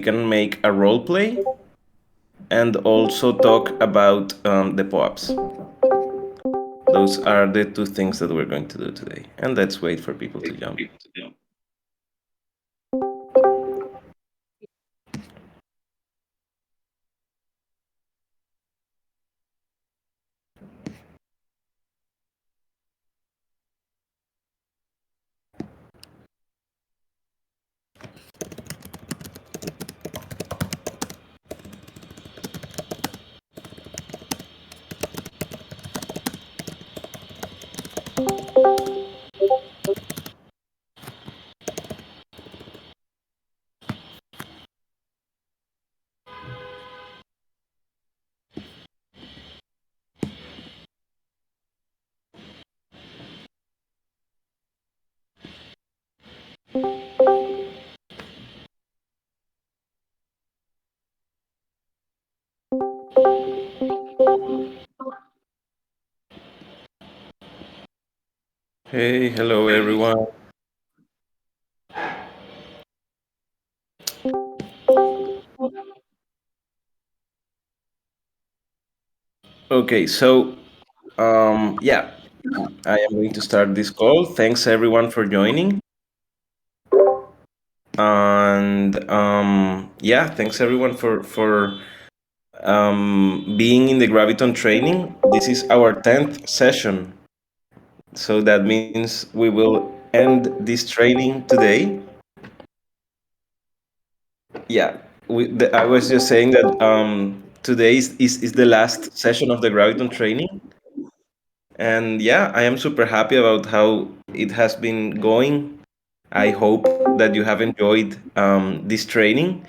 can make a role play and also talk about the Poaps. Those are the two things that we're going to do today. And let's wait for people to jump. Hey, hello everyone. Okay, so yeah, I am going to start this call. Thanks everyone for joining. And yeah, thanks everyone for being in the Graviton training. This is our 10th session. So that means we will end this training today. Yeah, I was just saying that today is the last session of the Graviton training. And yeah, I am super happy about how it has been going. I hope that you have enjoyed this training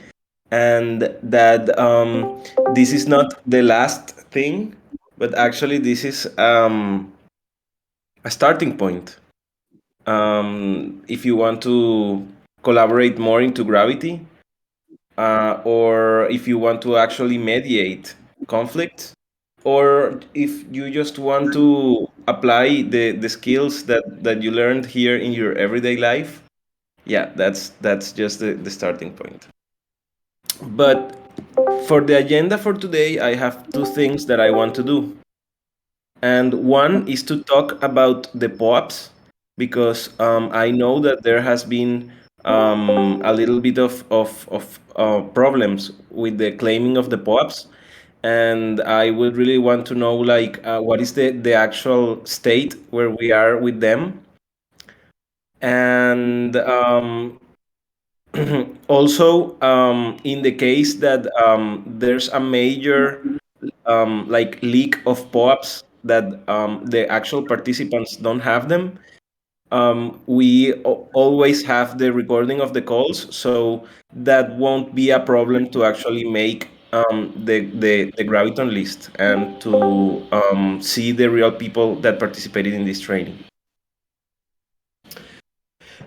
and that this is not the last thing, but actually, this is a starting point. If you want to collaborate more into gravity, or if you want to actually mediate conflict, or if you just want to apply the skills that you learned here in your everyday life, yeah, that's just the starting point. But for the agenda for today, I have two things that I want to do. And one is to talk about the POAPs, because I know that there has been a little bit of problems with the claiming of the POAPs. And I would really want to know, like, what is the actual state where we are with them. And also, in the case that there's a major like leak of POAPs that the actual participants don't have them, we always have the recording of the calls, so that won't be a problem to actually make the Graviton list and to see the real people that participated in this training.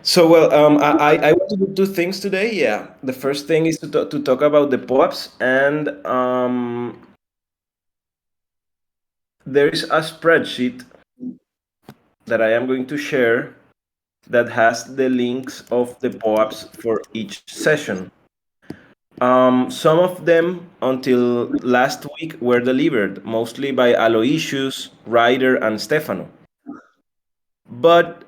So, well, I want to do two things today. Yeah, the first thing is to talk about the POAPs, and there is a spreadsheet that I am going to share that has the links of the POAPs for each session. Some of them until last week were delivered, mostly by Aloysius, Ryder, and Stefano. But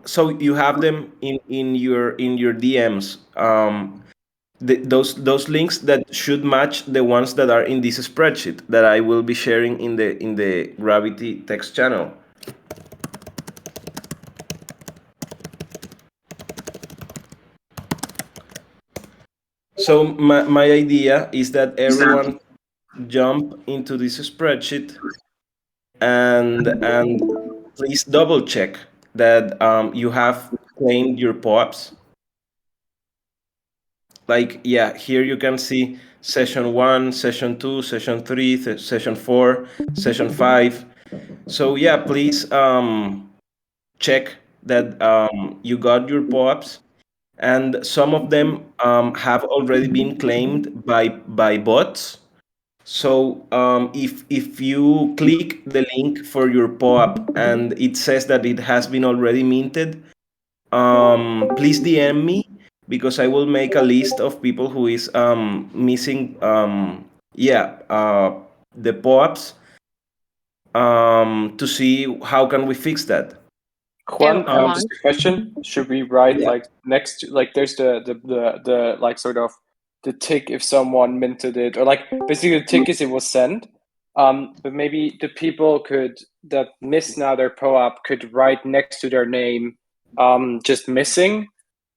so you have them in your DMs. Those links that should match the ones that are in this spreadsheet that I will be sharing in the Gravity text channel. So my idea is that everyone jump into this spreadsheet and please double check that you have claimed your POAPs. Like, yeah, here you can see session 1, session 2, session 3, session 4, session 5. So yeah, please check that you got your POAPs, and some of them have already been claimed by bots. So if you click the link for your POAP and it says that it has been already minted, please DM me because I will make a list of people who is missing the POAPs to see how can we fix that. Juan, Juan. just a question. Should we write Yeah. like next to, like there's the like sort of the tick if someone minted it, or like basically the tick is it was sent. But maybe the people that miss now their POAP could write next to their name just missing,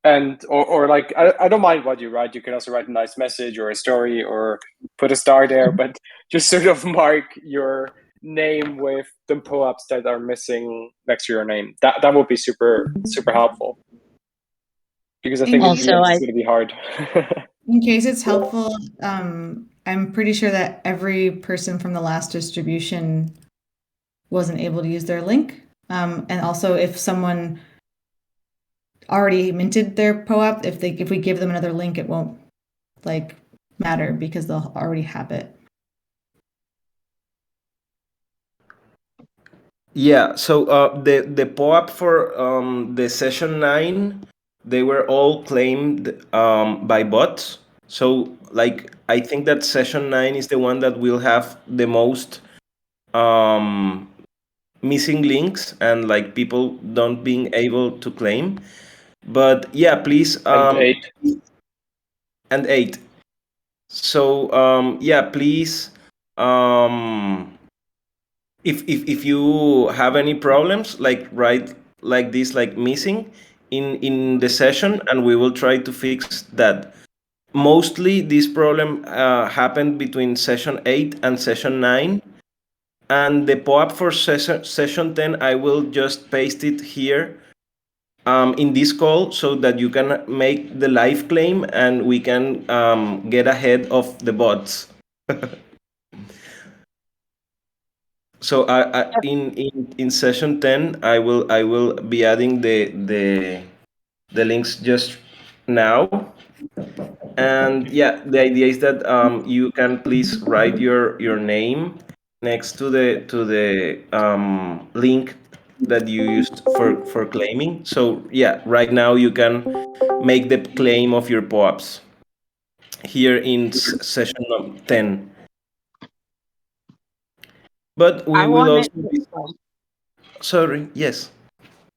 and or like I don't mind what you write. You can also write a nice message or a story or put a star there, but just sort of mark your name with the POAPs that are missing next to your name. That would be super helpful, because I think in the end it's going to be hard. In case it's helpful, I'm pretty sure that every person from the last distribution wasn't able to use their link. And also, if someone already minted their POAP, if we give them another link, it won't like matter because they'll already have it. Yeah, so the POAP for the session 9, they were all claimed by bots. So like I think that session 9 is the one that will have the most missing links and like people don't being able to claim. But yeah, please And 8. and 8. So yeah, please if you have any problems, like write like this, like missing in the session, and we will try to fix that. Mostly this problem happened between session 8 and session 9, and the POAP for session 10, I will just paste it here in this call so that you can make the live claim and we can get ahead of the bots. So in session 10, I will be adding the links just now. And yeah, the idea is that you can please write your name next to the link that you used for claiming. So yeah, right now you can make the claim of your POAPs here in session 10. But we will also be... Sorry, yes.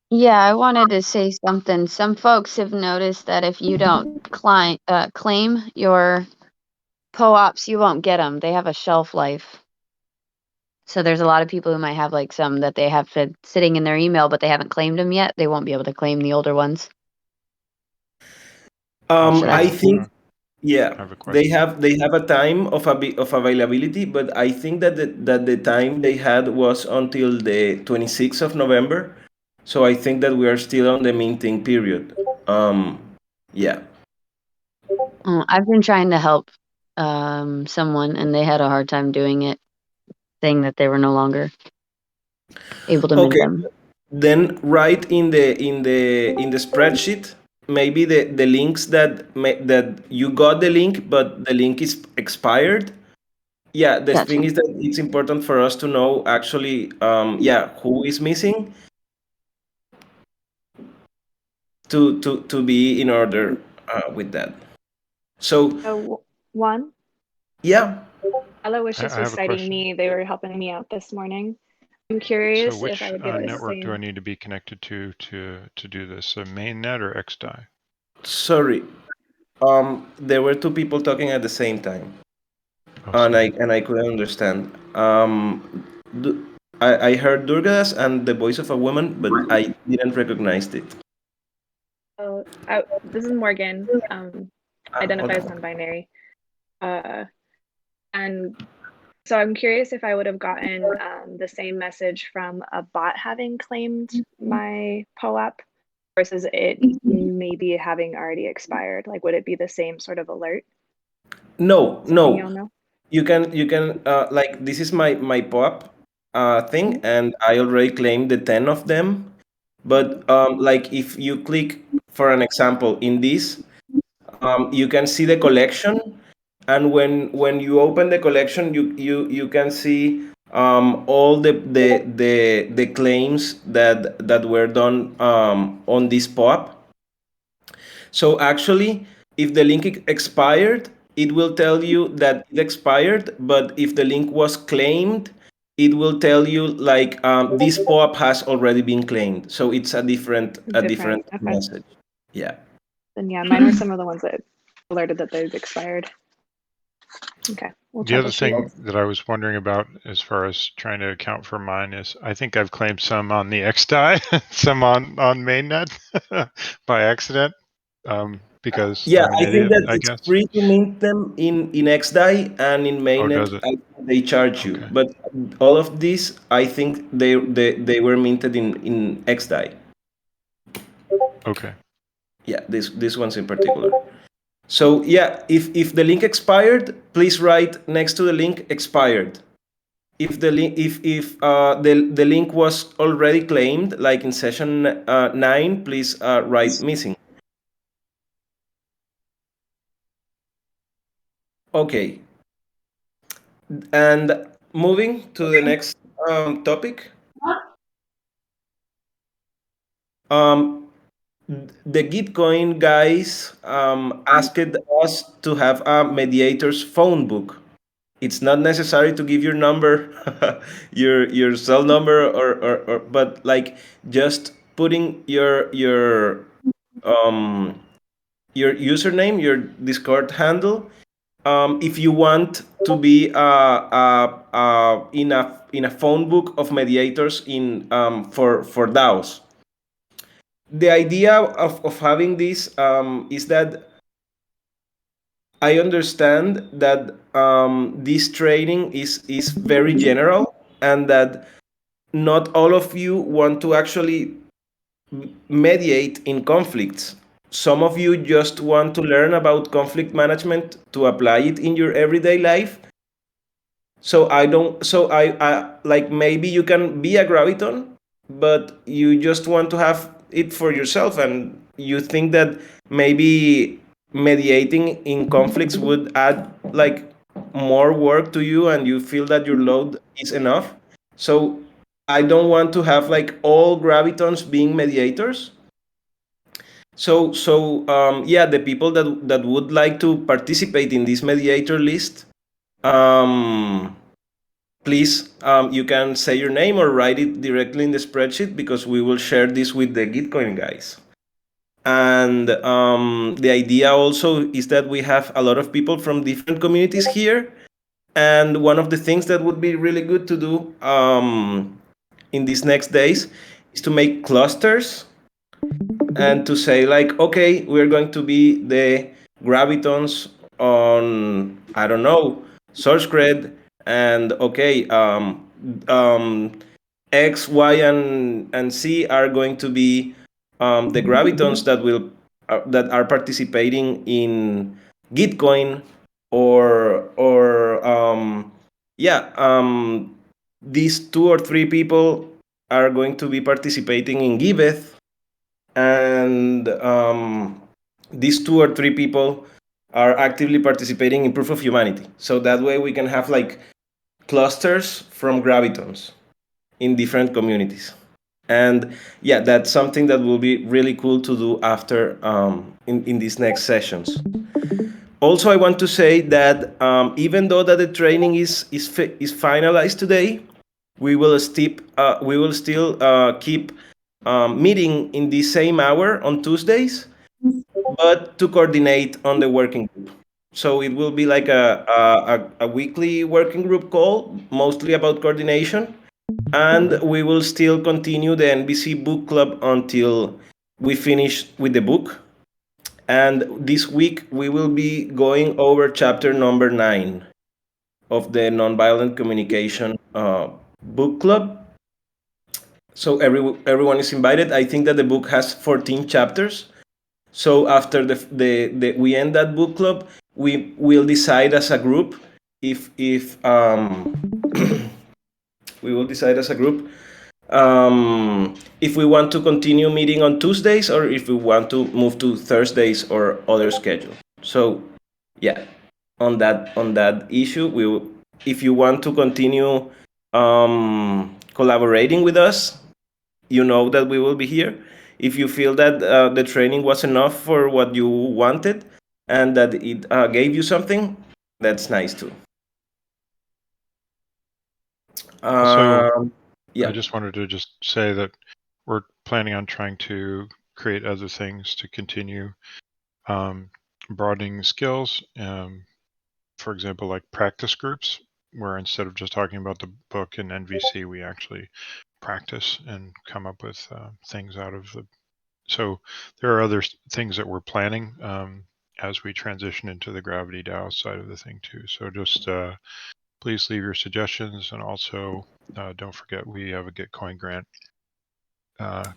Yeah, I wanted to say something. Some folks have noticed that if you don't claim your POAPs, you won't get them. They have a shelf life. So there's a lot of people who might have like some that they have sitting in their email, but they haven't claimed them yet. They won't be able to claim the older ones. I think I have a question. they have a time of availability, but I think that the time they had was until the 26th of November. So I think that we are still on the minting period. Yeah. I've been trying to help someone, and they had a hard time doing it, saying that they were no longer able to mint them. Then write in the spreadsheet maybe the links that you got the link, but the link is expired. Yeah, the thing is that it's important for us to know actually, who is missing to be in order with that. So Juan? Yeah. Ella was just reciting me. They were helping me out this morning. I'm curious so which if I would get the network same. do I need to be connected to do this? Mainnet or XDAI? Sorry, there were two people talking at the same time, Oh, and I couldn't understand. I heard Durgas and the voice of a woman, but I didn't recognize it. Oh, this is Morgan. Identify as non-binary. And so I'm curious if I would have gotten the same message from a bot having claimed my POAP versus it maybe having already expired. Like, would it be the same sort of alert? No. Y'all know? You can like, this is my POAP thing, and I already claimed the 10 of them. But like, if you click, for an example, in this, you can see the collection, and when you open the collection, you can see all the claims that were done on this POAP. So actually, if the link expired, it will tell you that it expired. But if the link was claimed, it will tell you like this POAP has already been claimed. So it's a different Okay. message. Yeah. Then yeah, mine were some of the ones that alerted that they've expired. Okay. We'll The other troubleshoot. thing that I was wondering about as far as trying to account for mine is I think I've claimed some on the XDI, some on mainnet by accident, because Yeah, I'm an I think idiot, that I it's guess. free to mint them in XDAI, and in Oh, does mainnet it? they charge you. Okay. But all of these, I think they were minted in XDAI. Okay. Yeah, this one's in particular. So yeah, if the link expired, please write next to the link expired. If the link if the link was already claimed, like in session 9, please write missing. Okay. And moving to the next topic. The Gitcoin guys asked us to have a mediator's phone book. It's not necessary to give your number, your cell number, or but like just putting your username, your Discord handle. If you want to be in a phone book of mediators for DAOs. The idea of having this is that I understand that this training is very general, and that not all of you want to actually mediate in conflicts. Some of you just want to learn about conflict management to apply it in your everyday life. So I like, maybe you can be a Graviton, but you just want to have it for yourself, and you think that maybe mediating in conflicts would add like more work to you, and you feel that your load is enough. So I don't want to have like all Gravitons being mediators. Yeah, the people that would like to participate in this mediator list, please, you can say your name or write it directly in the spreadsheet, because we will share this with the Gitcoin guys. And the idea also is that we have a lot of people from different communities here. And one of the things that would be really good to do in these next days is to make clusters, and to say like, okay, we're going to be the Gravitons on, I don't know, SourceCred, and okay, X, Y, and Z are going to be the Gravitons that are participating in Gitcoin, or these 2 or 3 people are going to be participating in Giveth, and these 2 or 3 people are actively participating in Proof of Humanity. So that way we can have like clusters from Gravitons in different communities. And yeah, that's something that will be really cool to do after in these next sessions. Also, I want to say that even though that the training is finalized today, we will still keep meeting in the same hour on Tuesdays, but to coordinate on the working group. So it will be like a weekly working group call, mostly about coordination, and we will still continue the NBC book club until we finish with the book. And this week we will be going over chapter number 9 of the Nonviolent Communication book club. So everyone is invited. I think that the book has 14 chapters. So after we end that book club, we will decide as a group if we will decide as a group if we want to continue meeting on Tuesdays, or if we want to move to Thursdays or other schedule. So yeah, on that issue, if you want to continue collaborating with us, you know that we will be here. if you feel that the training was enough for what you wanted and that it gave you something, that's nice too. Also, Yeah. I just wanted to just say that we're planning on trying to create other things to continue broadening skills. For example, like practice groups, where instead of just talking about the book and NVC, we actually practice and come up with things out of the. So there are other things that we're planning as we transition into the Gravity DAO side of the thing too. So just please leave your suggestions, and also don't forget we have a Gitcoin grant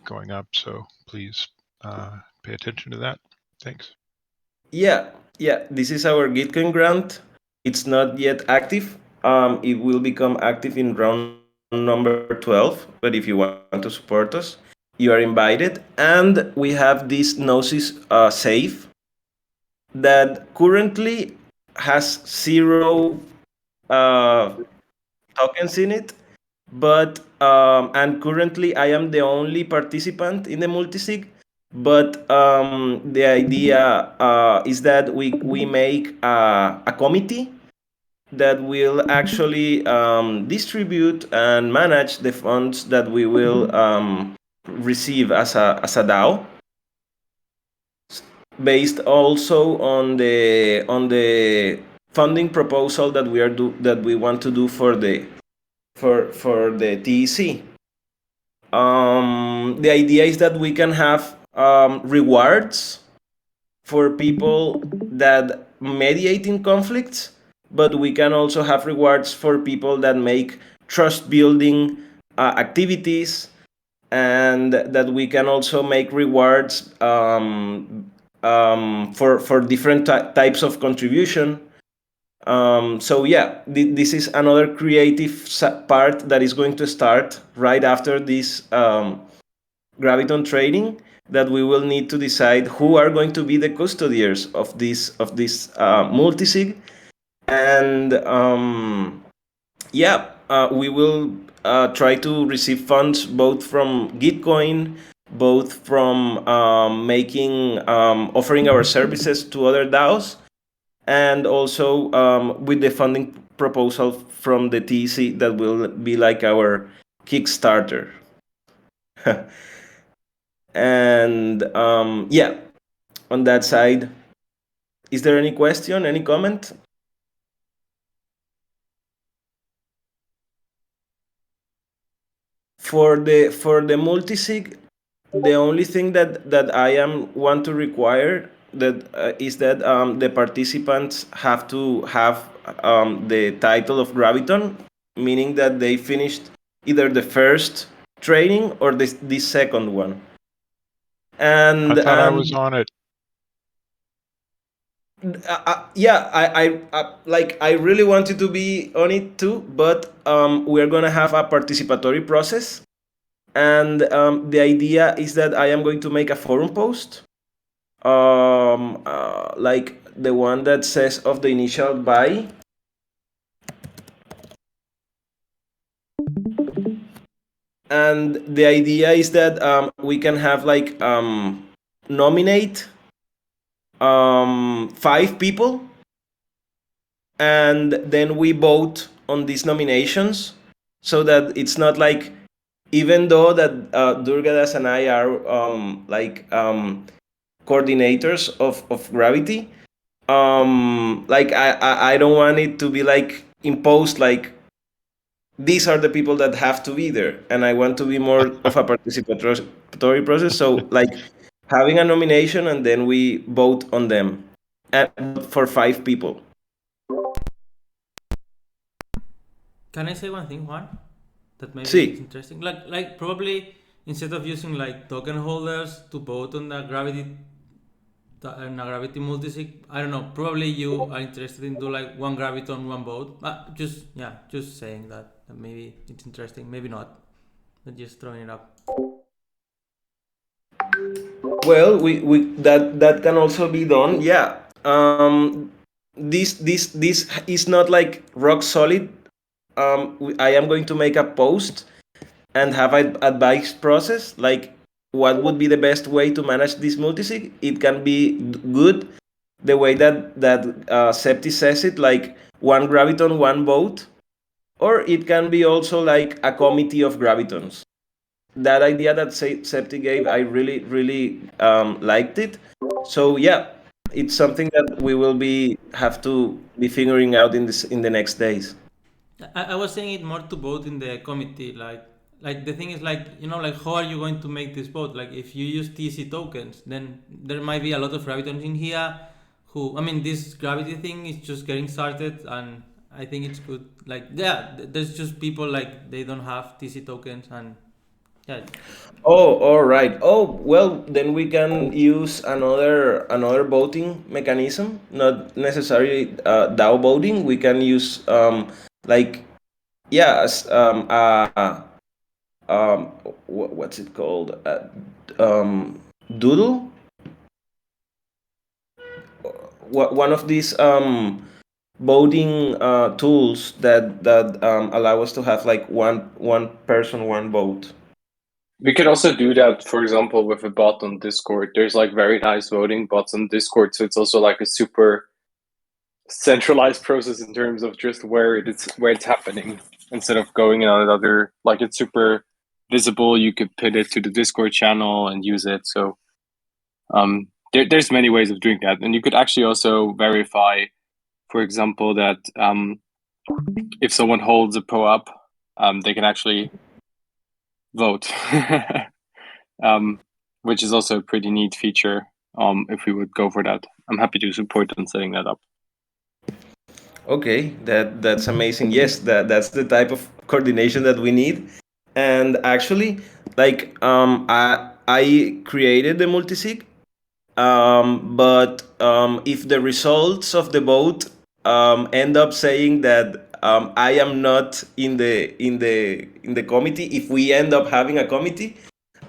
going up. So please pay attention to that. Thanks. Yeah, this is our Gitcoin grant. It's not yet active. It will become active in round number 12. But if you want to support us, you are invited. And we have this Gnosis Safe that currently has 0 tokens in it. But and currently I am the only participant in the multisig. But the idea is that we make a committee that will actually distribute and manage the funds that we will receive as a DAO, based also on the funding proposal that we want to do for the TEC. The idea is that we can have rewards for people that mediate in conflicts, but we can also have rewards for people that make trust building activities, and that we can also make rewards for different types of contribution. So yeah, this is another creative part that is going to start right after this Graviton training, that we will need to decide who are going to be the custodians of this multisig. And we will try to receive funds both from Gitcoin, both from offering our services to other DAOs, and also with the funding proposal from the TEC that will be like our Kickstarter. And on that side, is there any question, any comment? For the multisig, the only thing that I want to require that is that the participants have to have the title of Graviton, meaning that they finished either the first training or the second one. And I thought I was on it. I really wanted to be on it too, but we're gonna have a participatory process. And the idea is that I am going to make a forum post, like the one that says of the initial buy. And the idea is that we can have like nominate 5 people, and then we vote on these nominations, so that it's not like, even though that Durgadas and I are coordinators of Gravity, I don't want it to be like imposed, like these are the people that have to be there, and I want to be more of a participatory process. So like having a nomination and then we vote on them, and for 5 people. Can I say one thing, Juan? That maybe Sí. it's interesting. Like probably instead of using like token holders to vote on the gravity multisig, I don't know. Probably you are interested in do like one Graviton, one vote. Just saying that maybe it's interesting. Maybe not. But just throwing it up. Well, we that can also be done. Yeah. This is not like rock solid. I am going to make a post and have an advice process. Like what would be the best way to manage this multisig. It can be good the way that Septi says it, like one graviton, one vote, or it can be also like a committee of gravitons. That idea that Septi gave, I really liked it. So yeah, it's something that we will have to be figuring out in the next days. I was saying it more to vote in the committee. Like the thing is, like, you know, like, how are you going to make this vote? Like, if you use TC tokens, then there might be a lot of gravitons in here who, I mean, this gravity thing is just getting started, and I think it's good. Like, yeah, there's just people like they don't have TC tokens, and yeah. Oh, all right. Oh, well, then we can use another voting mechanism, not necessarily DAO voting. We can use like yeah, what's it called? Doodle. One of these voting tools that allow us to have like one person, one vote. We could also do that, for example, with a bot on Discord. There's like very nice voting bots on Discord, so it's also like a super centralized process in terms of just where it's happening, instead of going in on another. Like, it's super visible. You could pin it to the Discord channel and use it. So there's many ways of doing that, and you could actually also verify, for example, that if someone holds a POAP, they can actually vote, which is also a pretty neat feature. If we would go for that, I'm happy to support on setting that up. Okay, that's amazing. Yes, that's the type of coordination that we need. And actually, like I created the multisig, but if the results of the vote end up saying that I am not in the committee, if we end up having a committee,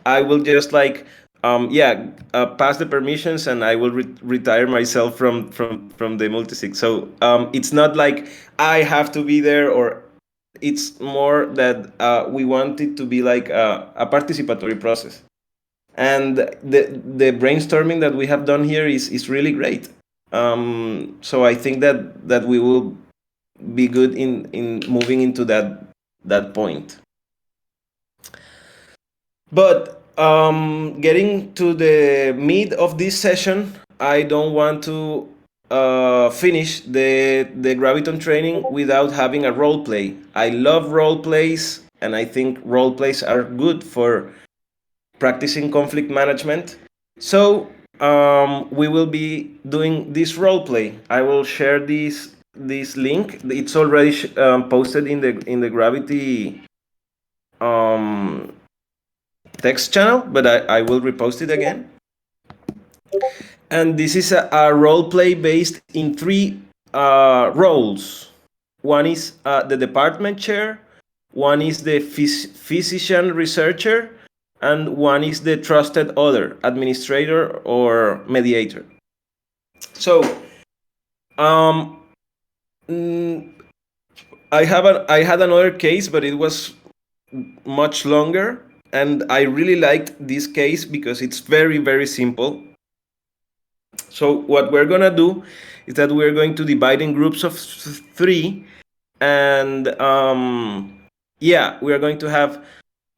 I will just like pass the permissions, and I will retire myself from the multisig. So it's not like I have to be there, or it's more that we want it to be like a participatory process. And the brainstorming that we have done here is really great. So I think that we will be good in moving into that point. But getting to the mid of this session, I don't want to finish the Graviton training without having a role play. I love role plays, and I think role plays are good for practicing conflict management. So we will be doing this role play. I will share this link. It's already posted in the Gravity text channel, but I will repost it again. And this is a role play based in 3 roles. One is the department chair, one is the physician researcher, and one is the trusted other, administrator or mediator. So I had another case, but it was much longer, and I really liked this case because it's very, very simple. So what we're gonna do is that we're going to divide in groups of 3, and we are going to have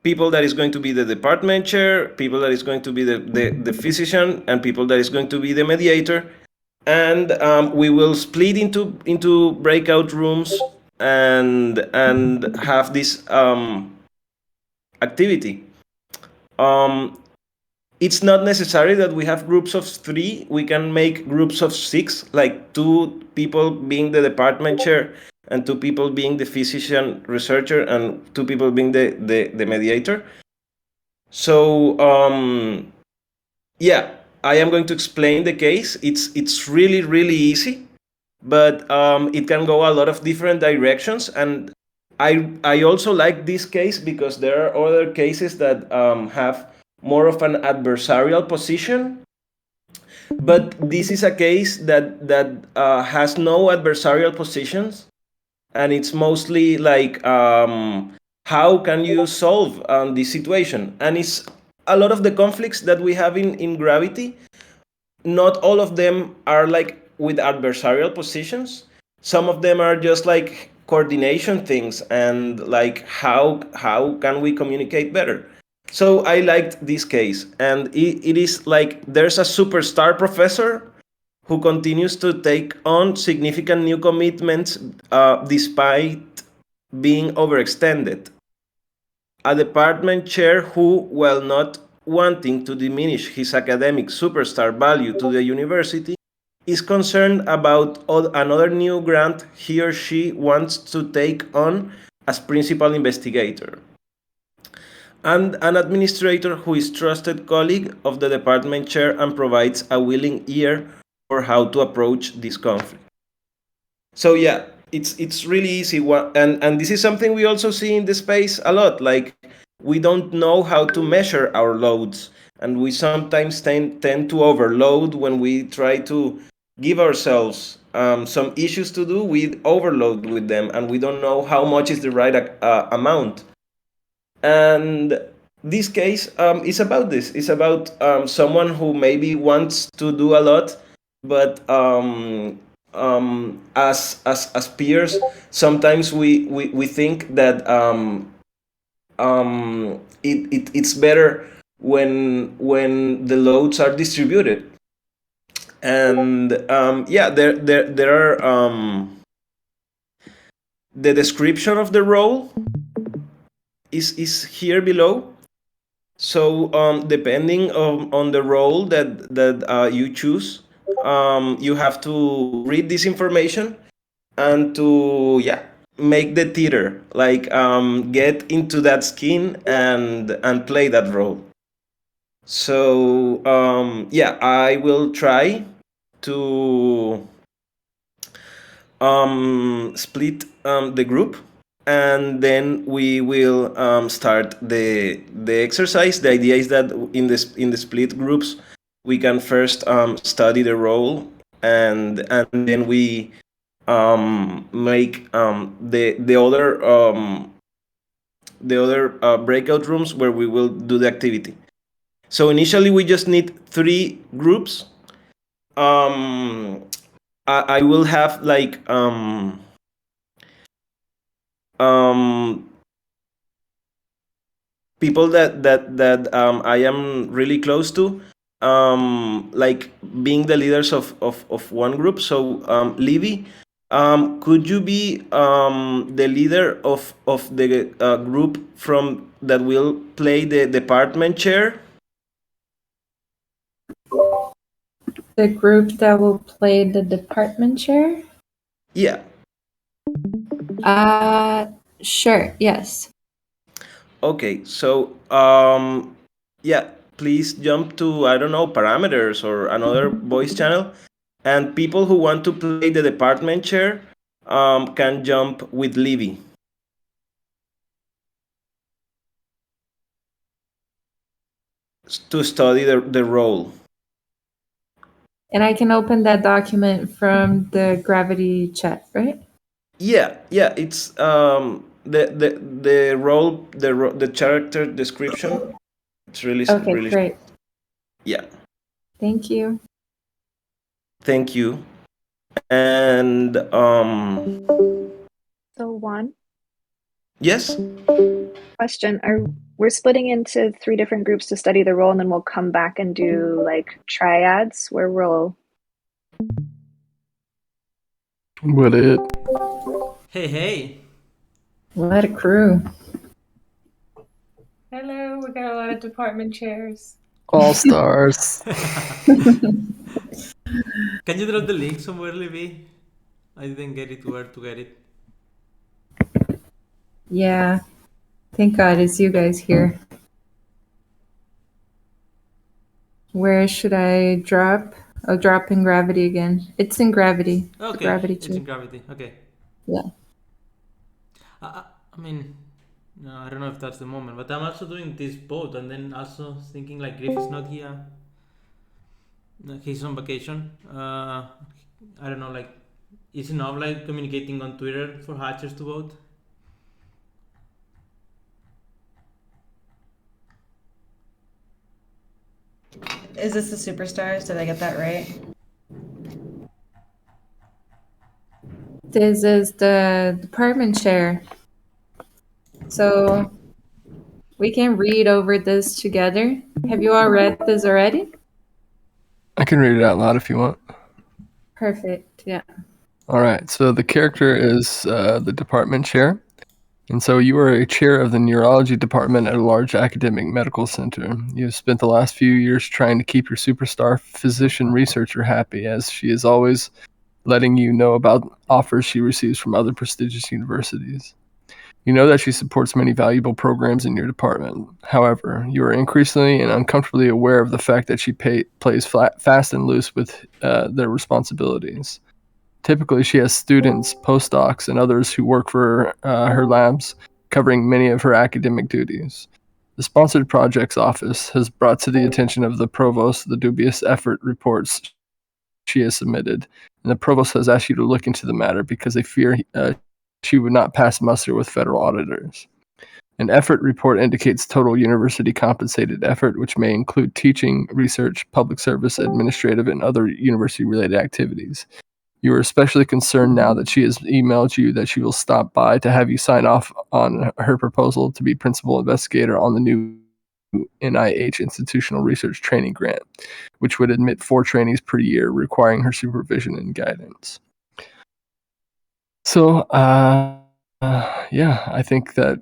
people that is going to be the department chair, people that is going to be the physician, and people that is going to be the mediator. And we will split into breakout rooms and have this activity. It's not necessary that we have groups of 3. We can make groups of 6, like 2 people being the department chair, and 2 people being the physician researcher, and 2 people being the mediator. So I am going to explain the case. It's really, really easy, but it can go a lot of different directions. And I also like this case because there are other cases that have more of an adversarial position. But this is a case that has no adversarial positions, and it's mostly like how can you solve this situation? And it's a lot of the conflicts that we have in Gravity, not all of them are like with adversarial positions. Some of them are just like coordination things and like how can we communicate better. So I liked this case, and it is like there's a superstar professor who continues to take on significant new commitments despite being overextended. A department chair who, while not wanting to diminish his academic superstar value to the university, is concerned about another new grant he or she wants to take on as principal investigator. And an administrator who is trusted colleague of the department chair and provides a willing ear for how to approach this conflict. So yeah, it's really easy, and this is something we also see in the space a lot. Like, we don't know how to measure our loads, and we sometimes tend to overload when we try to give ourselves some issues to do. We overload with them, and we don't know how much is the right amount. And this case is about this. It's about someone who maybe wants to do a lot, but as peers, sometimes we think that it's better when the loads are distributed. And yeah, there are the description of the role is here below. So depending on the role that you choose, you have to read this information and to make the theater, like get into that skin and play that role. So I will try to split the group, and then we will start the exercise. The idea is that in the split groups, we can first study the role, and then we make the other breakout rooms where we will do the activity. So initially, we just need 3 groups. I will have like people that I am really close to, like being the leaders of one group. So Livy, could you be the leader of the group from that will play the department chair? The group that will play the department chair? Yeah. Sure, yes. Okay, so please jump to, I don't know, parameters or another voice channel, and people who want to play the department chair can jump with Livy. To study the role. And I can open that document from the Gravity chat, right? Yeah, it's the role, the character description. It's really Okay, really great. Yeah. Thank you. Thank you. And So Juan, yes. question: we're splitting into 3 different groups to study the role, and then we'll come back and do like triads where we'll. What it? Hey. What a crew. Hello, we got a lot of department chairs. All stars. Can you drop the link somewhere, Libby? I didn't get it where to get it. Yeah. Thank God it's you guys here. Where should I drop? I'll drop in Gravity again. It's in Gravity. Okay, Gravity it's too. in Gravity. Okay. Yeah. I mean, no, I don't know if that's the moment, but I'm also doing this both, and then also thinking like Griff is not here. He's on vacation. I don't know, like, is enough like communicating on Twitter for hatchers to vote? Is this the superstars? Did I get that right? This is the department chair. So we can read over this together. Have you all read this already? I can read it out loud if you want. Perfect. Yeah. All right. So the character is the department chair. And so you are a chair of the neurology department at a large academic medical center. You have spent the last few years trying to keep your superstar physician researcher happy, as she is always letting you know about offers she receives from other prestigious universities. You know that she supports many valuable programs in your department. However, you are increasingly and uncomfortably aware of the fact that she plays fast and loose with their responsibilities. Typically, she has students, postdocs, and others who work for her labs, covering many of her academic duties. The Sponsored Projects Office has brought to the attention of the provost the dubious effort reports she has submitted, and the provost has asked you to look into the matter because they fear she would not pass muster with federal auditors. An effort report indicates total university compensated effort, which may include teaching, research, public service, administrative, and other university-related activities. You are especially concerned now that she has emailed you that she will stop by to have you sign off on her proposal to be principal investigator on the new NIH Institutional Research Training Grant, which would admit 4 trainees per year, requiring her supervision and guidance. So, yeah, I think that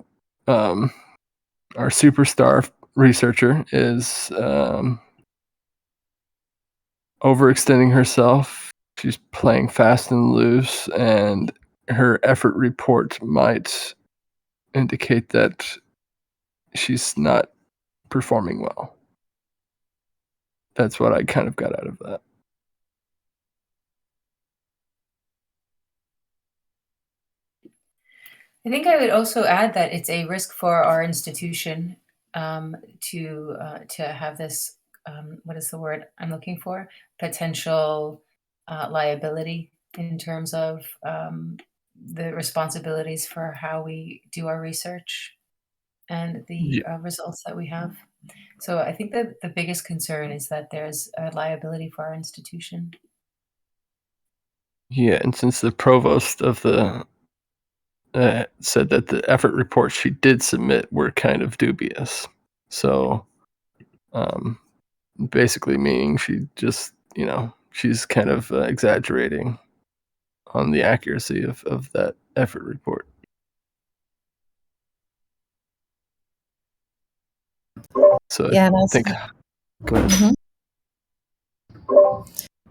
our superstar researcher is overextending herself. She's playing fast and loose, and her effort report might indicate that she's not performing well. That's what I kind of got out of that. I think I would also add that it's a risk for our institution to have this. What is the word I'm looking for? Potential liability in terms of the responsibilities for how we do our research and the results that we have. So I think that the biggest concern is that there's a liability for our institution. Yeah, and since the provost of the said that the effort reports she did submit were kind of dubious, so basically meaning she just, she's kind of exaggerating on the accuracy of that effort report. So Yeah, and I also, think, go ahead.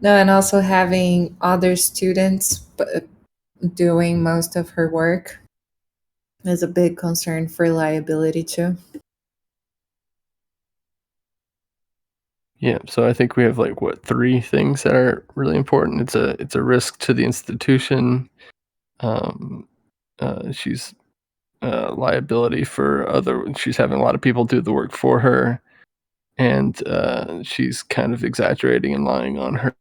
no, and also having other students doing most of her work is a big concern for liability too. Yeah, so I think we have 3 things that are really important. It's a risk to the institution. She's liability for she's having a lot of people do the work for her, and she's kind of exaggerating and lying on her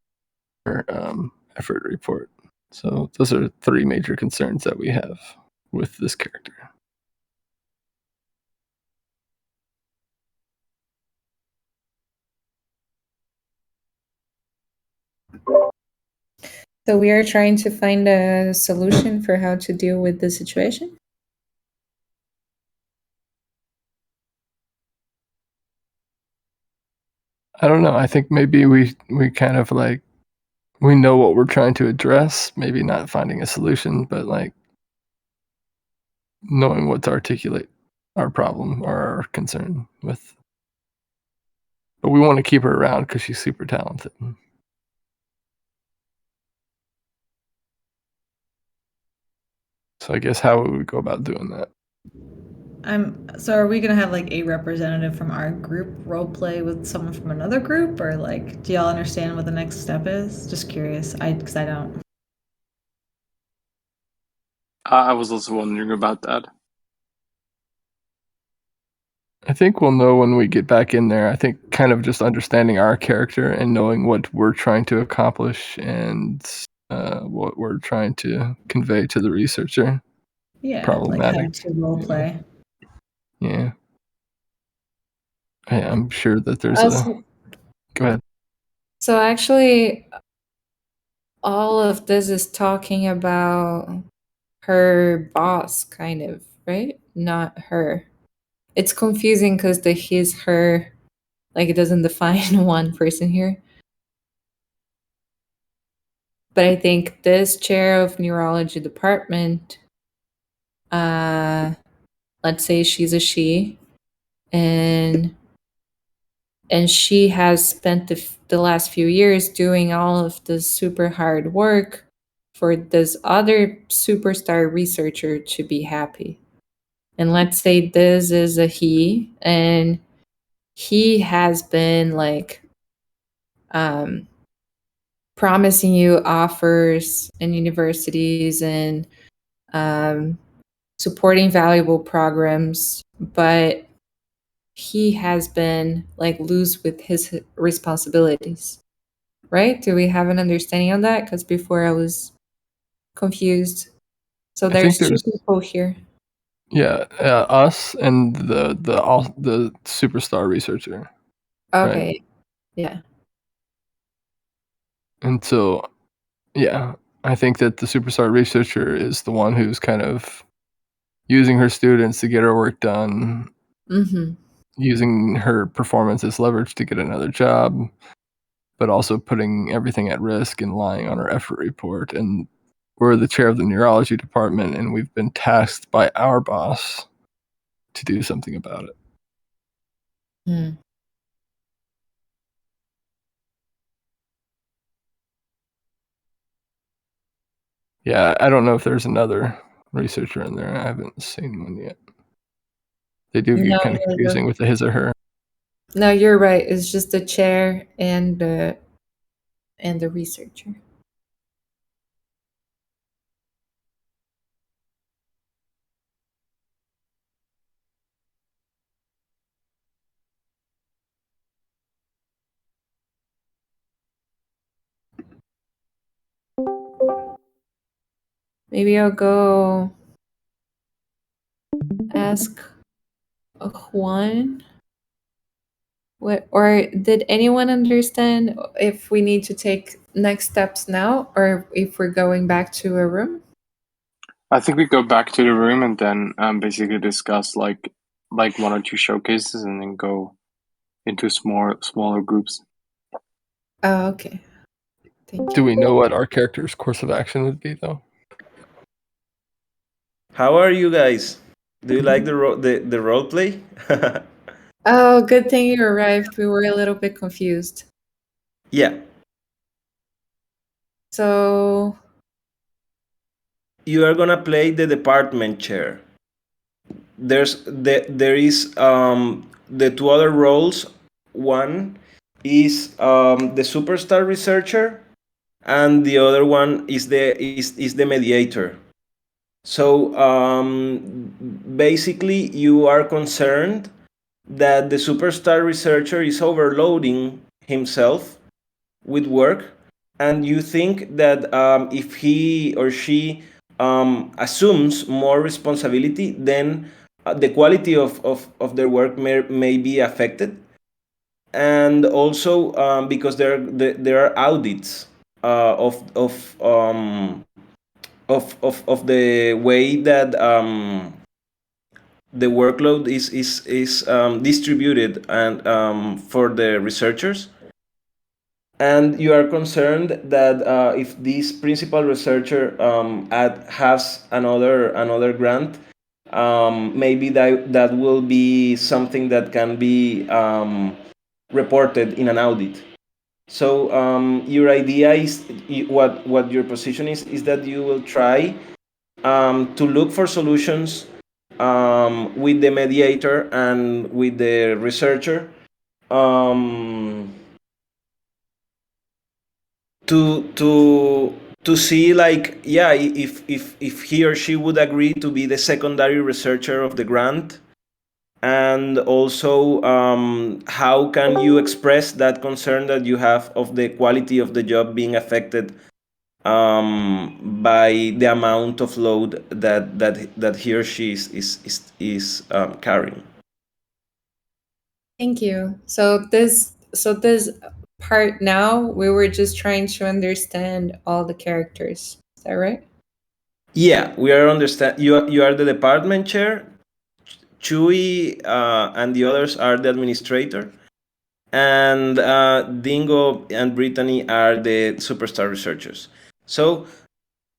effort report. So those are 3 major concerns that we have with this character. So we are trying to find a solution for how to deal with the situation. I don't know. I think maybe we kind of we know what we're trying to address, maybe not finding a solution, but knowing what to articulate our problem or our concern with. But we want to keep her around because she's super talented. So I guess how would we go about doing that? So are we gonna have a representative from our group role play with someone from another group, or do y'all understand what the next step is? Just curious, because I don't. I was also wondering about that. I think we'll know when we get back in there. I think kind of just understanding our character and knowing what we're trying to accomplish and what we're trying to convey to the researcher. Yeah, problematic. how to role play. Yeah. I'm sure that there's Also, Go ahead. So actually, all of this is talking about her boss, kind of, right? Not her. It's confusing because the his, her, like it doesn't define one person here. But I think this chair of neurology department, let's say she's a she, and she has spent the last few years doing all of the super hard work for this other superstar researcher to be happy. And let's say this is a he, and he has been like promising you offers in universities and supporting valuable programs, but he has been like loose with his responsibilities, right? Do we have an understanding on that? Because before I was confused. So I there's think two there's people here. yeah, us and the superstar researcher. Okay. Right. Yeah. And so, yeah, I think that the superstar researcher is the one who's kind of using her students to get her work done, Mm-hmm. using her performance as leverage to get another job, but also putting everything at risk and lying on her effort report. And we're the chair of the neurology department, and we've been tasked by our boss to do something about it. Mm. Yeah, I don't know if there's another researcher in there. I haven't seen one yet. They do get No, kind of confusing with the his or her. No, you're right. It's just the chair and the researcher. Maybe I'll go ask Juan. What, or did anyone understand if we need to take next steps now, or if we're going back to a room? I think we go back to the room and then basically discuss like one or two showcases and then go into smaller groups. Oh, okay. Thank you. Do we know what our character's course of action would be, though? How are you guys? Do you like the role play? Oh, good thing you arrived. We were a little bit confused. Yeah. So You are gonna play the department chair. There is the two other roles. One is the superstar researcher, and the other one is the mediator. So basically, you are concerned that the superstar researcher is overloading himself with work, and you think that if he or she assumes more responsibility, then the quality of their work may be affected. And also there are audits of the way that the workload is distributed and for the researchers. And you are concerned that if this principal researcher has another grant, maybe that will be something that can be reported in an audit. So your idea is what your position is that you will try to look for solutions with the mediator and with the researcher. Um, to see, like, yeah, if he or she would agree to be the secondary researcher of the grant, and also how can you express that concern that you have of the quality of the job being affected by the amount of load that he or she is carrying. thank you. So this part now. We were just trying to understand all the characters. Is that right? Yeah, we are understand. You are the department chair. Chewy and the others are the administrator, and Dingo and Brittany are the superstar researchers. So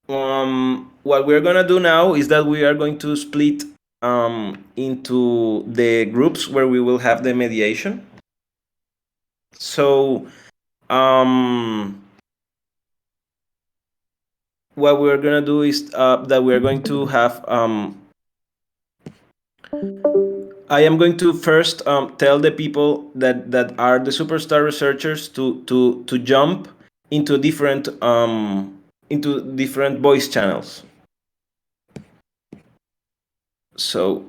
what we're gonna do now is that we are going to split into the groups where we will have the mediation. So what we're gonna do is that we're going to have I am going to first tell the people that are the superstar researchers to jump into different voice channels. So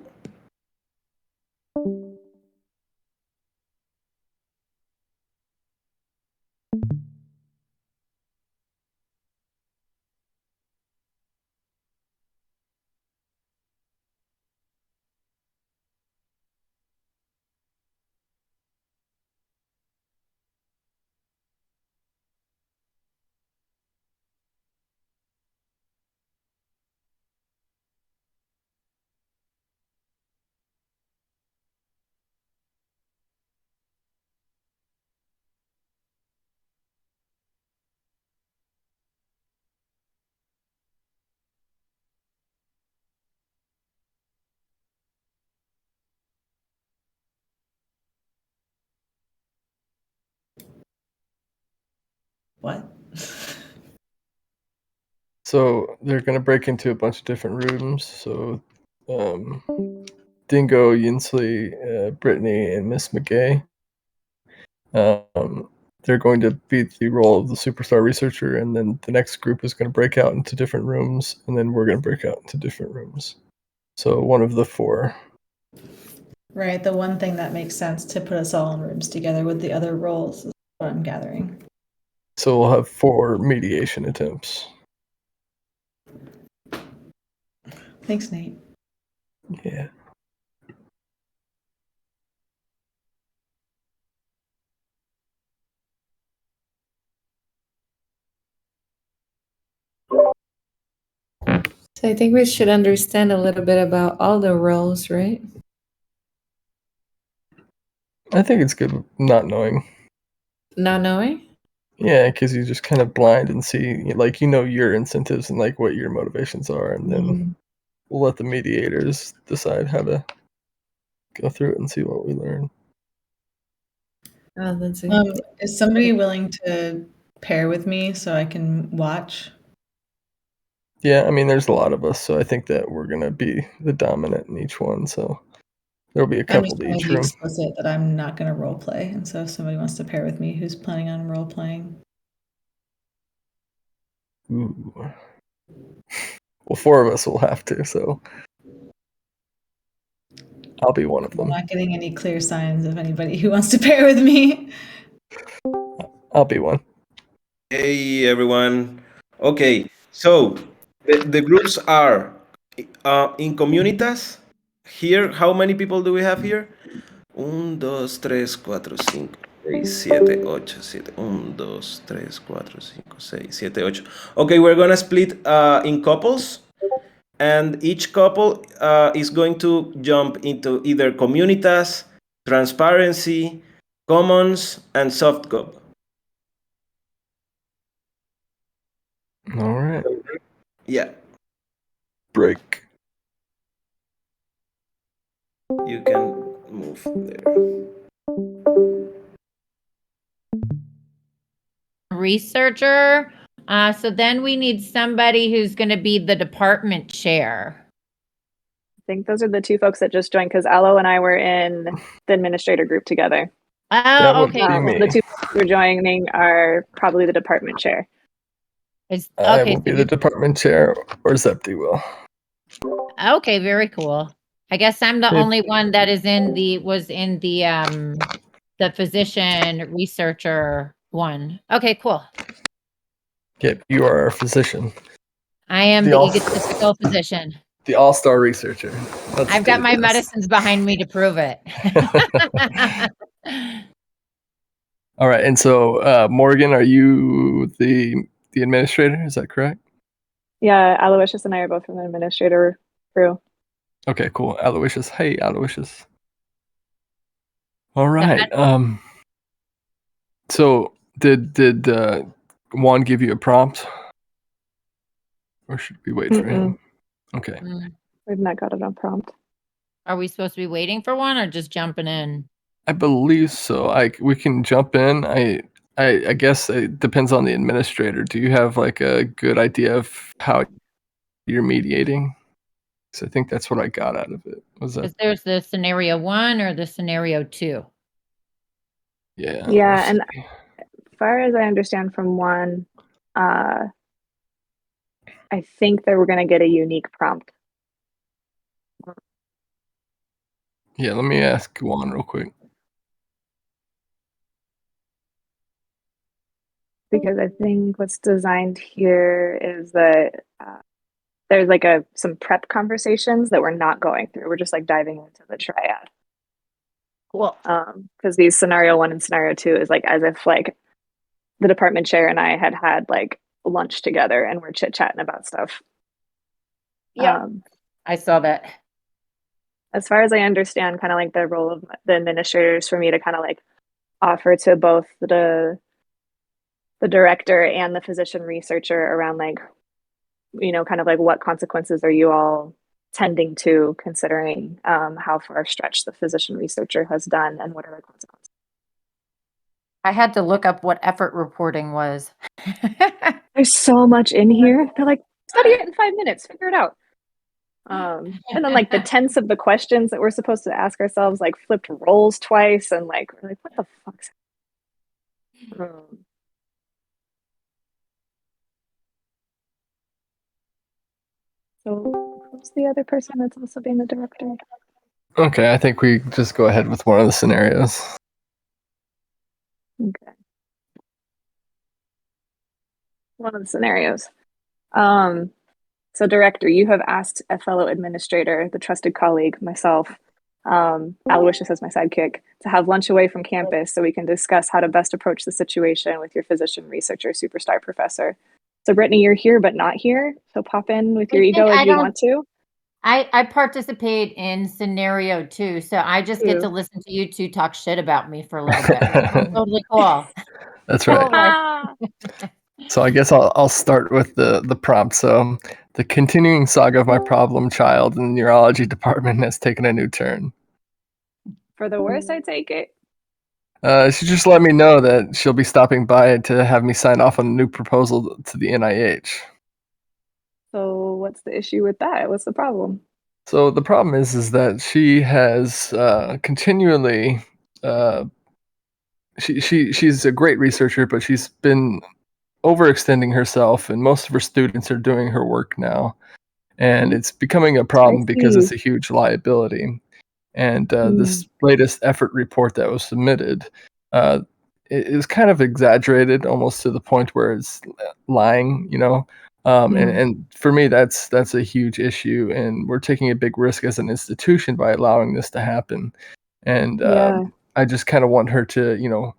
What? So they're going to break into a bunch of different rooms. So Dingo, Yinsley, Brittany, and Miss McGay. They're going to be the role of the superstar researcher, and then the next group is going to break out into different rooms, and then we're going to break out into different rooms. So one of the four. Right, the one thing that makes sense to put us all in rooms together with the other roles is what I'm gathering. So we'll have 4 mediation attempts. Thanks, Nate. Yeah. So I think we should understand a little bit about all the roles, right? I think it's good not knowing. Not knowing? Yeah, because you just kind of blind and see, like, you know, your incentives and like what your motivations are, and then we'll let the mediators decide how to go through it and see what we learn. Oh, that's it. Is somebody willing to pair with me so I can watch? Yeah, I mean, there's a lot of us, so I think that we're gonna be the dominant in each one. So there'll be a I'm couple just to trying to each be room. explicit that I'm not going to role play, and so if somebody wants to pair with me who's planning on role playing. Ooh. Well, 4 of us will have to, so I'll be one of I'm them. not getting any clear signs of anybody who wants to pair with me. I'll be one. hey everyone. Okay, so the groups are in comunitas. Here, how many people do we have here? 1, 2, 3, 4, 5, 6, 7, 8, 7. 1, 2, 3, 4, 5, 6, 7, 8. Okay, we're gonna split in couples, and each couple is going to jump into either comunitas, transparency, commons, and soft cop. All right. Yeah, Break. you can move there. Researcher. So then we need somebody who's going to be the department chair. I think those are the 2 folks that just joined because Aloe and I were in the administrator group together. That Oh, would okay. be Cool. me. The 2 folks who are joining are probably the department chair. I Okay, will be the department chair, or Zepti will. okay, very cool. I guess I'm the Hey. only one that was in the physician researcher one. Okay, cool. Yep, you are our physician. I am The the all- egotistical physician. The all-star researcher. I've got my medicines behind me to prove it. All right, and so Morgan, are you the administrator? Is that correct? Yeah, Aloysius and I are both from the administrator crew. Okay, cool. Aloysius, hey, Aloysius. All right. So did Juan give you a prompt, or should we wait for him? Okay. We've not got it on prompt. Are we supposed to be waiting for one or just jumping in? I believe so. We can jump in. I guess it depends on the administrator. Do you have like a good idea of how you're mediating? Because I think that's what I got out of it. Was that? Because there's the scenario 1 or the scenario 2. Yeah. Yeah, and as far as I understand from Juan, I think that we're going to get a unique prompt. Yeah, let me ask Juan real quick. Because I think what's designed here is that there's like some prep conversations that we're not going through. We're just like diving into the triad. Cool. Because these scenario 1 and scenario 2 is like as if like the department chair and I had like lunch together and we're chit-chatting about stuff. Yeah, I saw that. As far as I understand, kind of like the role of the administrators for me to kind of like offer to both the director and the physician researcher around like, you know, kind of like what consequences are you all tending to, considering how far stretched the physician researcher has done and what are the consequences. I had to look up what effort reporting was. There's so much in here. They're like, study it in 5 minutes, figure it out. And then like the tense of the questions that we're supposed to ask ourselves, like flipped roles twice, and like we're like, what the fuck's so who's the other person that's also being the director? Okay, I think we just go ahead with one of the scenarios. Okay. One of the scenarios. So director, you have asked a fellow administrator, the trusted colleague, myself, Aloysius as my sidekick, to have lunch away from campus so we can discuss how to best approach the situation with your physician researcher, superstar professor. So Brittany, you're here but not here, so pop in with your ego if you want to. I participate in scenario 2, so I just get to listen to you two talk shit about me for a little bit. Totally cool. That's right. So I guess I'll start with the prompt. So the continuing saga of my problem child in the neurology department has taken a new turn. For the worst, I take it. She just let me know that she'll be stopping by to have me sign off on a new proposal to the NIH. So what's the issue with that? What's the problem? So the problem is that she has continually she's a great researcher, but she's been overextending herself, and most of her students are doing her work now, and it's becoming a problem because it's a huge liability. And this latest effort report that was submitted is kind of exaggerated, almost to the point where it's lying, you know. And for me, that's a huge issue, and we're taking a big risk as an institution by allowing this to happen. And I just kind of want her to, you know,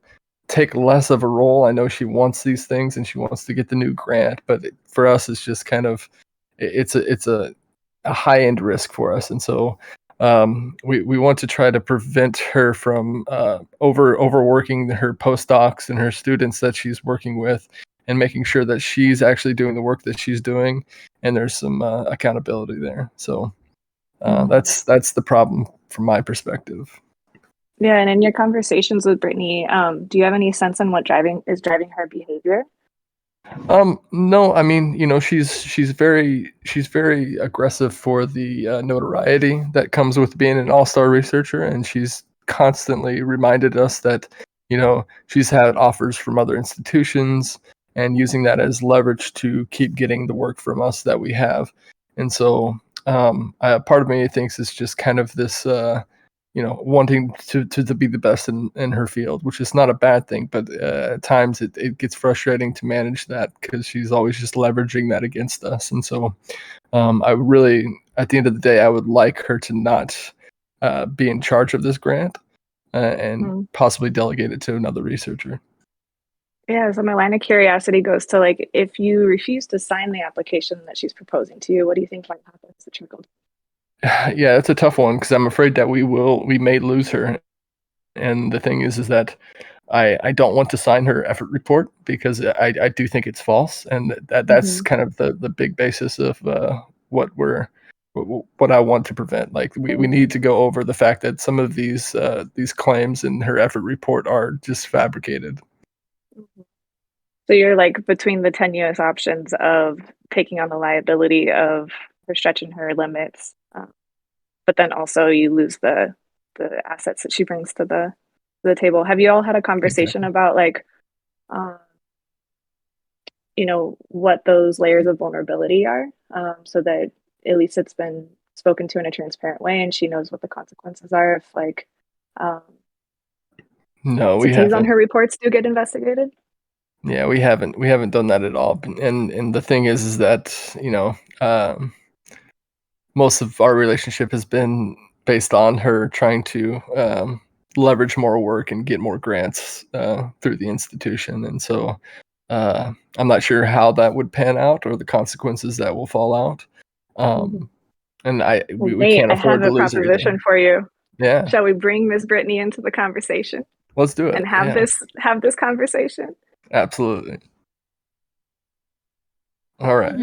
take less of a role. I know she wants these things and she wants to get the new grant, but for us, it's just kind of it's a high end risk for us, and so we want to try to prevent her from overworking her postdocs and her students that she's working with, and making sure that she's actually doing the work that she's doing, and there's some accountability there. So that's the problem from my perspective. Yeah, and in your conversations with Brittany, do you have any sense on what is driving her behavior? No, I mean, you know, she's very aggressive for the notoriety that comes with being an all-star researcher, and she's constantly reminded us that, you know, she's had offers from other institutions and using that as leverage to keep getting the work from us that we have. And so part of me thinks it's just kind of this you know, wanting to be the best in her field, which is not a bad thing, but at times it gets frustrating to manage that because she's always just leveraging that against us. And so I really, at the end of the day, I would like her to not be in charge of this grant and possibly delegate it to another researcher. Yeah, so my line of curiosity goes to like, if you refuse to sign the application that she's proposing to you, what do you think might happen to the trickle? Yeah, it's a tough one because I'm afraid that we may lose her. And the thing is that I don't want to sign her effort report because I do think it's false, and that's kind of the big basis of what I want to prevent. Like we need to go over the fact that some of these claims in her effort report are just fabricated. So you're like between the tenuous options of taking on the liability of her stretching her limits, but then also you lose the assets that she brings to the table. Have you all had a conversation about like, what those layers of vulnerability are, so that at least it's been spoken to in a transparent way and she knows what the consequences are if like No, we entities haven't. on her reports do get investigated? Yeah, we haven't done that at all. And the thing is that most of our relationship has been based on her trying to leverage more work and get more grants through the institution. And so I'm not sure how that would pan out or the consequences that will fall out. And we can't I afford have to a lose her either. proposition for you. Yeah, Shall we bring Miss Brittany into the conversation let's do it. and have this conversation? Absolutely. All right.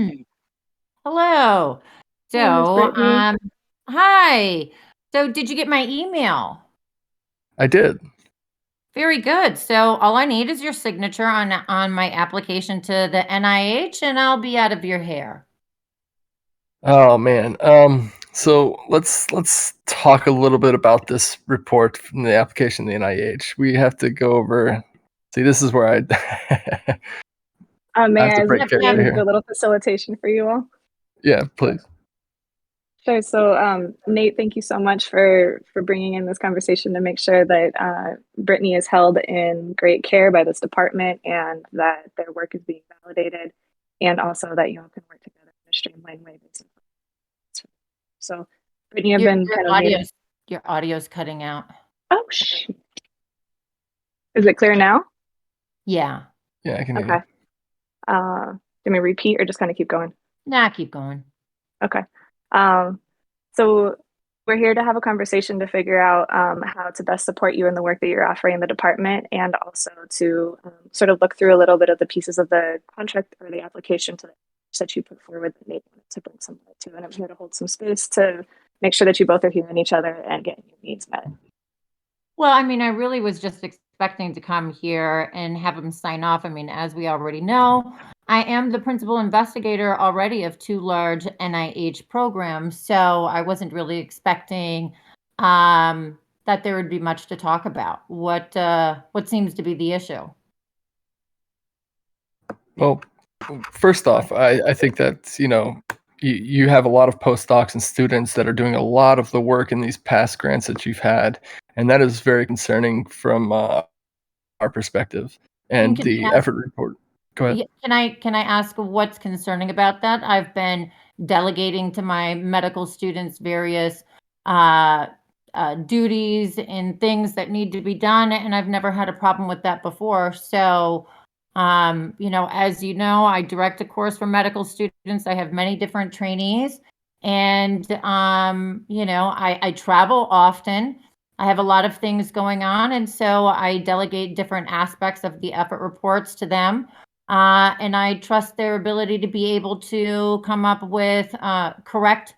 Hello. Hi, Miss So, Brittany. hi. So, did you get my email? I did. Very good. So, all I need is your signature on my application to the NIH, and I'll be out of your hair. Oh man. So let's talk a little bit about this report from the application to the NIH. We have to go over. See, this is where I May have to I break character begin here. the little facilitation for you all? Yeah, please. Sure. So, Nate, thank you so much for bringing in this conversation to make sure that Brittany is held in great care by this department and that their work is being validated, and also that you all can work together in a streamlined way. So, Brittany, I've been kind of your audio's cutting out. Oh, shoot. Is it clear now? Yeah. Yeah, I can hear Okay. Can we repeat or just kind of keep going? Nah, keep going. Okay. So we're here to have a conversation to figure out how to best support you in the work that you're offering in the department, and also to sort of look through a little bit of the pieces of the contract or the application that you put forward that Nate wanted to bring some light to. And I'm here to hold some space to make sure that you both are hearing each other and getting your needs met. Well, I mean, I really was just expecting to come here and have him sign off. I mean, as we already know, I am the principal investigator already of 2 large NIH programs, so I wasn't really expecting that there would be much to talk about. What seems to be the issue? Well, first off, I think that you have a lot of postdocs and students that are doing a lot of the work in these past grants that you've had, and that is very concerning from our perspective. And the effort report. Go ahead. Can I ask what's concerning about that? I've been delegating to my medical students various duties and things that need to be done, and I've never had a problem with that before. So, as you know, I direct a course for medical students. I have many different trainees, and I travel often. I have a lot of things going on, and so I delegate different aspects of the effort reports to them. And I trust their ability to be able to come up with correct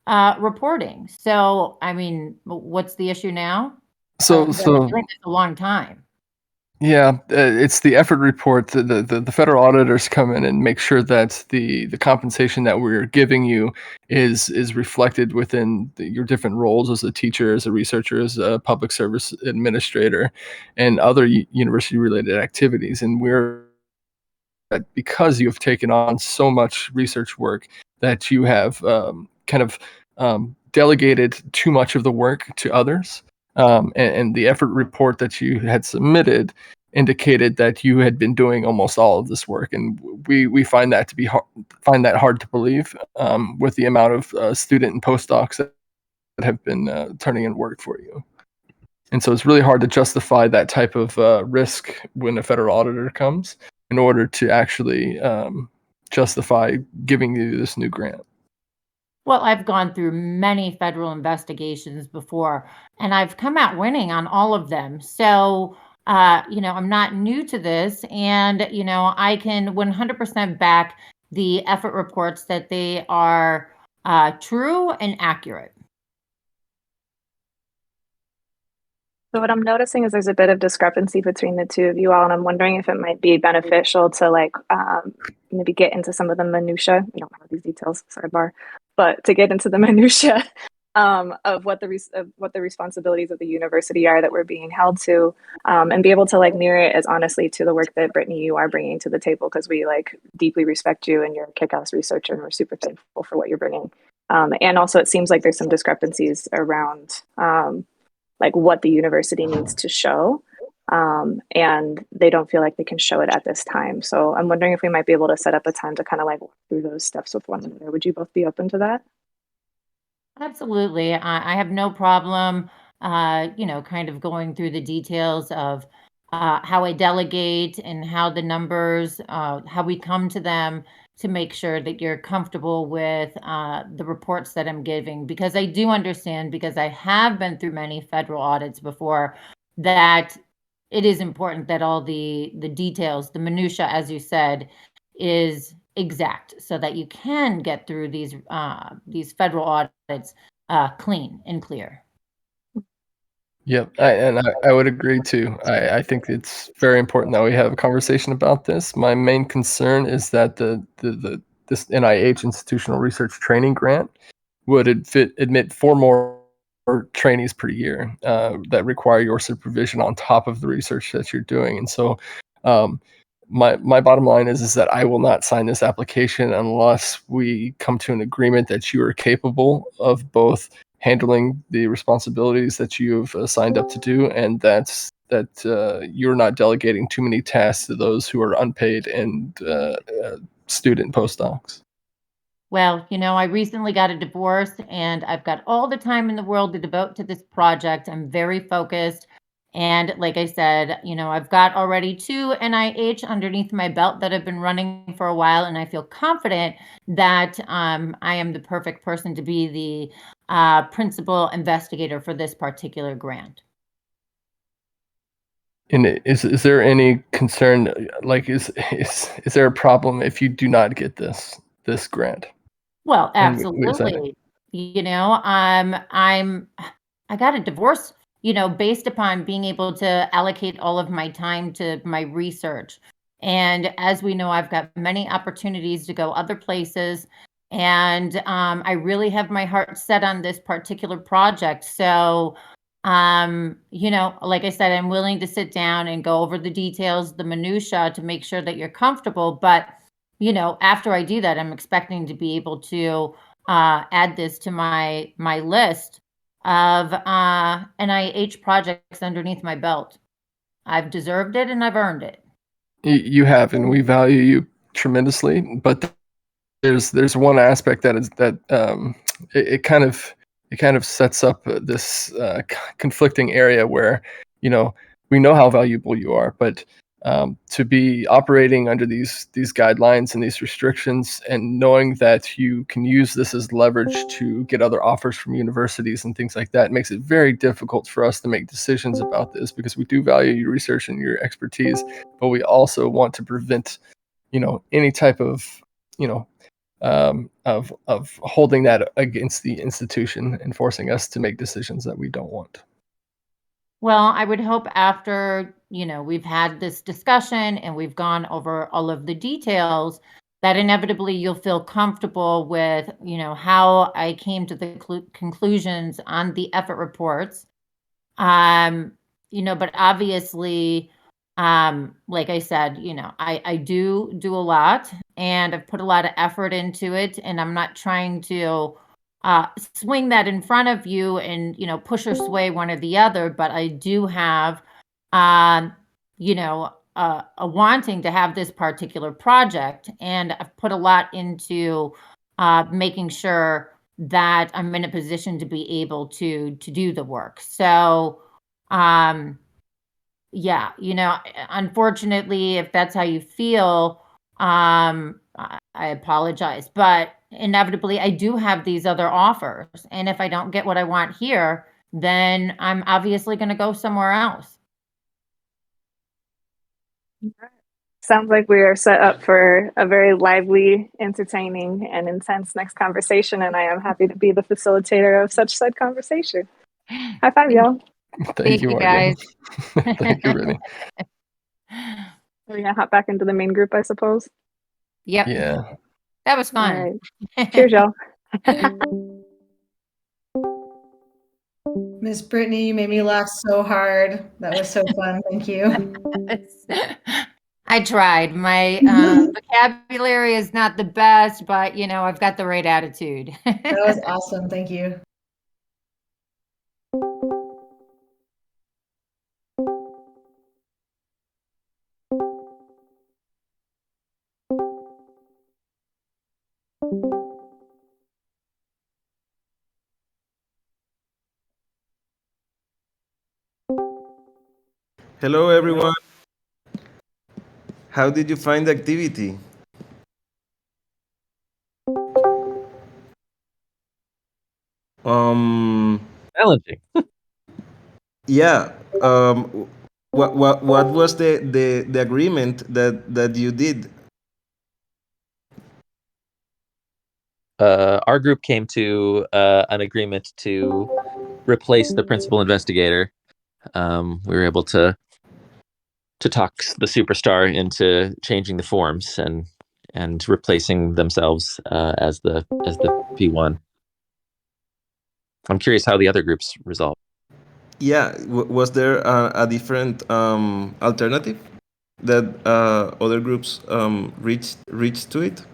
reporting. So, I mean, what's the issue now? So I've been doing this a long time. Yeah, it's the effort report. The federal auditors come in and make sure that the compensation that we're giving you is reflected within your different roles as a teacher, as a researcher, as a public service administrator, and other university related activities. And we're because you have taken on so much research work that you have delegated too much of the work to others. And the effort report that you had submitted indicated that you had been doing almost all of this work, and we find that to be hard to believe with the amount of student and postdocs that have been turning in work for you. And so it's really hard to justify that type of risk when a federal auditor comes in order to actually justify giving you this new grant. Well, I've gone through many federal investigations before, and I've come out winning on all of them. So, I'm not new to this, and, I can 100% back the effort reports that they are true and accurate. So what I'm noticing is there's a bit of discrepancy between the two of you all, and I'm wondering if it might be beneficial to maybe get into some of the minutia. We don't have these details, sorry, Bar, but to get into the minutia of what the responsibilities of the university are that we're being held to, and be able to mirror it as honestly to the work that Brittany you are bringing to the table, because we deeply respect you and you're a kick-ass researcher, and we're super thankful for what you're bringing. And also, it seems like there's some discrepancies around what the university needs to show, and they don't feel like they can show it at this time. So I'm wondering if we might be able to set up a time to kind of walk through those steps with one another. Would you both be open to that? Absolutely. I have no problem, kind of going through the details of how I delegate and how the numbers, how we come to them to make sure that you're comfortable with the reports that I'm giving. Because I do understand, because I have been through many federal audits before, that it is important that all the details, the minutia, as you said, is exact, so that you can get through these federal audits clean and clear. Yep, I would agree too. I think it's very important that we have a conversation about this. My main concern is that this NIH Institutional Research Training Grant would admit 4 more trainees per year that require your supervision on top of the research that you're doing. And so my bottom line is that I will not sign this application unless we come to an agreement that you are capable of both handling the responsibilities that you've signed up to do, and that you're not delegating too many tasks to those who are unpaid and student postdocs. Well, I recently got a divorce, and I've got all the time in the world to devote to this project. I'm very focused. And like I said, I've got already 2 NIH underneath my belt that have been running for a while, and I feel confident that I am the perfect person to be the principal investigator for this particular grant. And is there any concern, is there a problem if you do not get this grant? Well, absolutely. I got a divorce, based upon being able to allocate all of my time to my research. And as we know, I've got many opportunities to go other places. And I really have my heart set on this particular project. So, like I said, I'm willing to sit down and go over the details, the minutia, to make sure that you're comfortable. But, after I do that, I'm expecting to be able to add this to my list of NIH projects underneath my belt. I've deserved it and I've earned it. You have, and we value you tremendously. But there's one aspect that is that it kind of sets up this conflicting area where we know how valuable you are, but to be operating under these guidelines and these restrictions, and knowing that you can use this as leverage to get other offers from universities and things like that, makes it very difficult for us to make decisions about this, because we do value your research and your expertise, but we also want to prevent any type of of holding that against the institution and forcing us to make decisions that we don't want. Well, I would hope after, we've had this discussion and we've gone over all of the details, that inevitably you'll feel comfortable with, how I came to the conclusions on the effort reports. But obviously, like I said, I do a lot, and I've put a lot of effort into it, and I'm not trying to swing that in front of you and, push or sway one or the other, but I do have, a wanting to have this particular project, and I've put a lot into making sure that I'm in a position to be able to do the work. So, Yeah, unfortunately, if that's how you feel, I apologize, but inevitably I do have these other offers, and if I don't get what I want here, then I'm obviously going to go somewhere else. Sounds like we are set up for a very lively, entertaining, and intense next conversation, and I am happy to be the facilitator of such said conversation. High five, y'all. Thank you, guys. Thank you, Brittany. We're gonna hop back into the main group, I suppose. Yep. Yeah. That was fun. All right. Cheers, y'all. Miss Brittany, you made me laugh so hard. That was so fun. Thank you. I tried. My vocabulary is not the best, but I've got the right attitude. That was awesome. Thank you. Hello, everyone. How did you find the activity? Challenging. Yeah. What was the agreement that you did? Our group came to an agreement to replace the principal investigator. We were able to talk the superstar into changing the forms and replacing themselves as the P1. I'm curious how the other groups resolved. Yeah, was there a different alternative that other groups reached to it?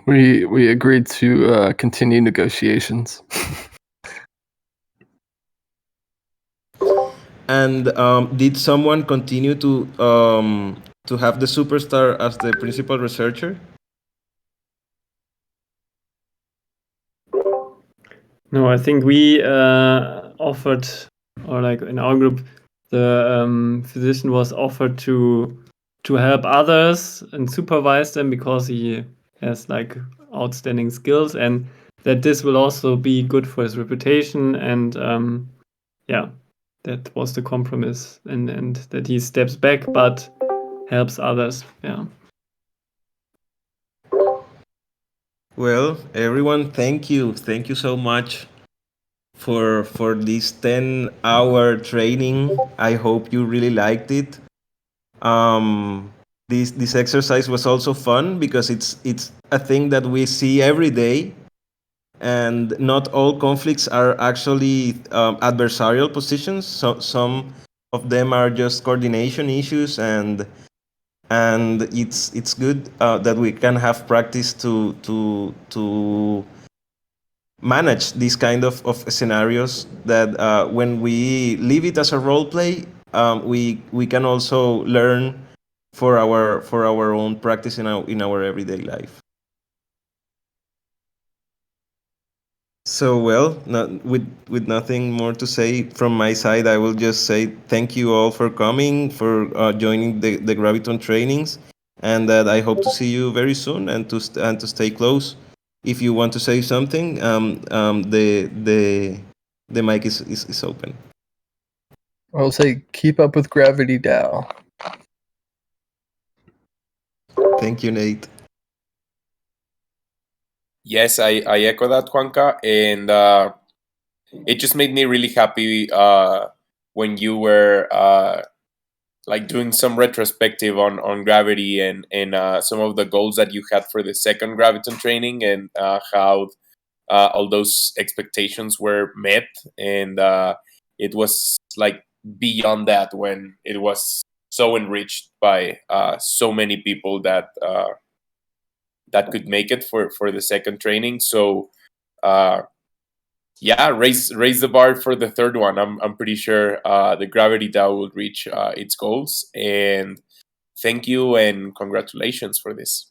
We agreed to continue negotiations. And did someone continue to have the superstar as the principal researcher? No, I think we offered, or like in our group, the physician was offered to help others and supervise them because he has like outstanding skills, and that this will also be good for his reputation. And yeah, that was the compromise, and that he steps back but helps others. Yeah. Well, everyone, thank you so much for this 10-hour training. I hope you really liked it. This exercise was also fun because it's a thing that we see every day, and not all conflicts are actually adversarial positions. So some of them are just coordination issues, and it's good that we can have practice to manage these kind of scenarios that when we leave it as a role play, we can also learn for our own practice in our everyday life. So, well, with nothing more to say from my side, I will just say thank you all for coming, for joining the Graviton trainings, and that I hope to see you very soon, and to stay close. If you want to say something, the mic is open. I'll say keep up with Gravity DAO. Thank you, Nate. Yes, I echo that, Juanca, and it just made me really happy when you were like doing some retrospective on Gravity and some of the goals that you had for the second Graviton training, and how all those expectations were met, and it was like beyond that when it was so enriched by so many people that could make it for the second training. So yeah, raise the bar for the third one. I'm pretty sure the Gravity DAO will reach its goals. And thank you and congratulations for this.